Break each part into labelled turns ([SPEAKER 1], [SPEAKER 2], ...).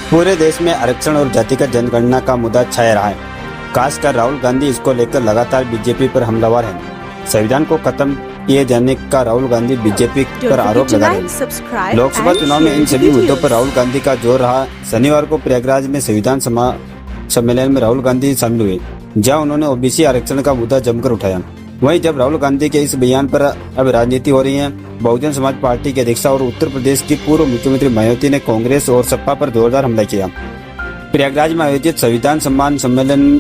[SPEAKER 1] पूरे देश में आरक्षण और जातिगत जनगणना का मुद्दा छाया रहा है। खासकर राहुल गांधी इसको लेकर लगातार बीजेपी पर हमलावर हैं। संविधान को खत्म किए जाने का राहुल गांधी बीजेपी पर आरोप लगा रहे हैं। लोकसभा चुनाव में इन सभी मुद्दों पर राहुल गांधी का जोर रहा। शनिवार को प्रयागराज में संविधान सम्मेलन में राहुल गांधी शामिल हुए, जहां उन्होंने ओबीसी आरक्षण का मुद्दा जमकर उठाया। वहीं जब राहुल गांधी के इस बयान पर अब राजनीति हो रही है, बहुजन समाज पार्टी के अध्यक्ष और उत्तर प्रदेश की पूर्व मुख्यमंत्री मायावती ने कांग्रेस और सपा पर जोरदार हमला किया। प्रयागराज में आयोजित संविधान सम्मेलन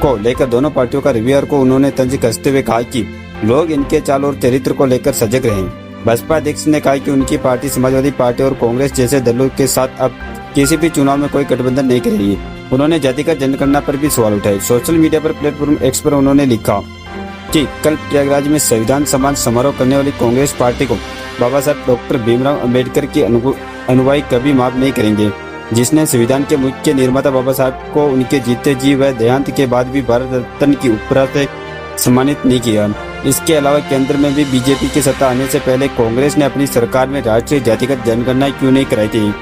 [SPEAKER 1] को लेकर दोनों पार्टियों का रवैया को उन्होंने तंज कसते हुए कहा कि लोग इनके चाल और चरित्र को लेकर सजग रहें। बसपा अध्यक्ष ने कहा कि उनकी पार्टी समाजवादी पार्टी और कांग्रेस जैसे दलों के साथ अब किसी भी चुनाव में कोई गठबंधन नहीं करेगी। उन्होंने जातिगत जनगणना पर भी सवाल उठाए। सोशल मीडिया पर प्लेटफॉर्म एक्स पर उन्होंने लिखा कि कल प्रयागराज में संविधान सम्मान समारोह करने वाली कांग्रेस पार्टी को बाबा साहब डॉक्टर भीमराव अंबेडकर के अनुयायी कभी माफ नहीं करेंगे, जिसने संविधान के मुख्य निर्माता बाबा साहब को उनके जीते जी व देहांत के बाद भी भारत रत्न की उपहार से सम्मानित नहीं किया। इसके अलावा केंद्र में भी बीजेपी की सत्ता आने से पहले कांग्रेस ने अपनी सरकार में राष्ट्रीय जातिगत जनगणना क्यों नहीं कराई थी,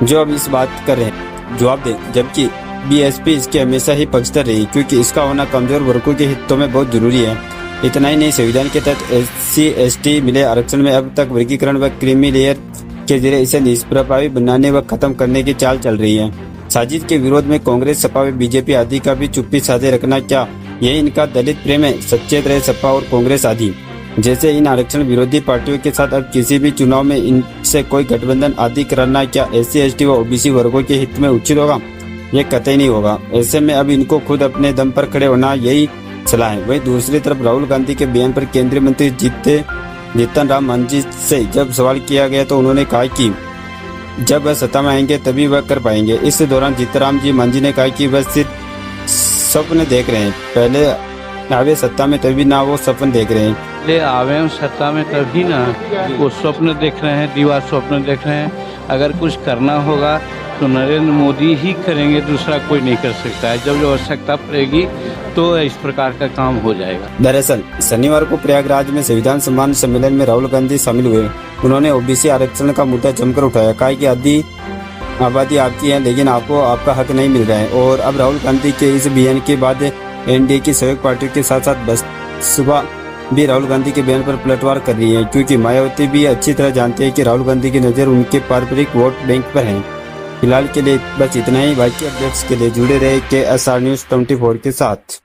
[SPEAKER 1] जो अब इस बात कर रहे हैं जवाब दे, जबकि बीएसपी इसके हमेशा ही पक्षधर रही, क्योंकि इसका होना कमजोर वर्गों के हितों में बहुत जरूरी है। इतना ही नहीं, संविधान के तहत SC/ST मिले आरक्षण में अब तक वर्गीकरण व क्रीमी लेयर के जरिए इसे निष्प्रभावी बनाने व खत्म करने की चाल चल रही है। साजिश के विरोध में कांग्रेस, सपा व बीजेपी आदि का भी चुप्पी साधे रखना, क्या यही इनका दलित प्रेम है? सचेत रहे सपा और कांग्रेस आदि जैसे इन आरक्षण विरोधी पार्टियों के साथ अब किसी भी चुनाव में इनसे कोई गठबंधन आदि कराना क्या SC/ST व OBC वर्गों के हित में उचित होगा? ये कतई नहीं होगा। ऐसे में अब इनको खुद अपने दम पर खड़े होना यही सलाह है। वहीं दूसरी तरफ राहुल गांधी के बयान पर केंद्रीय मंत्री जीतन राम मांझी से जब सवाल किया गया तो उन्होंने कहा कि जब वह सत्ता में आएंगे तभी वह कर पाएंगे। इस दौरान जीतन जी मांझी ने कहा कि वह सिर्फ सपने देख रहे हैं, पहले आवे सत्ता में तभी ना वो सपन देख रहे हैं।
[SPEAKER 2] पहले आवे सत्ता में तभी ना वो स्वप्न देख रहे हैं, दीवार स्वप्न देख रहे हैं। अगर कुछ करना होगा तो नरेंद्र मोदी ही करेंगे, दूसरा कोई नहीं कर सकता है। जब आवश्यकता पड़ेगी तो इस प्रकार का काम हो जाएगा।
[SPEAKER 1] दरअसल शनिवार को प्रयागराज में संविधान सम्मेलन में राहुल गांधी शामिल हुए। उन्होंने ओबीसी आरक्षण का मुद्दा जमकर उठाया, कहा कि आधी आबादी आपकी है लेकिन आपको आपका हक नहीं मिल रहा है। और अब राहुल गांधी के इस बयान के बाद एनडीए की सहयोगी पार्टियों के साथ साथ बसपा भी राहुल गांधी के बयान पर पलटवार कर रही है, क्योंकि मायावती भी अच्छी तरह जानते हैं कि राहुल गांधी की नज़र उनके पारंपरिक वोट बैंक पर है। फिलहाल के लिए बस इतना ही। बाकी अपडेट्स के लिए जुड़े रहे KSR News 24 के साथ।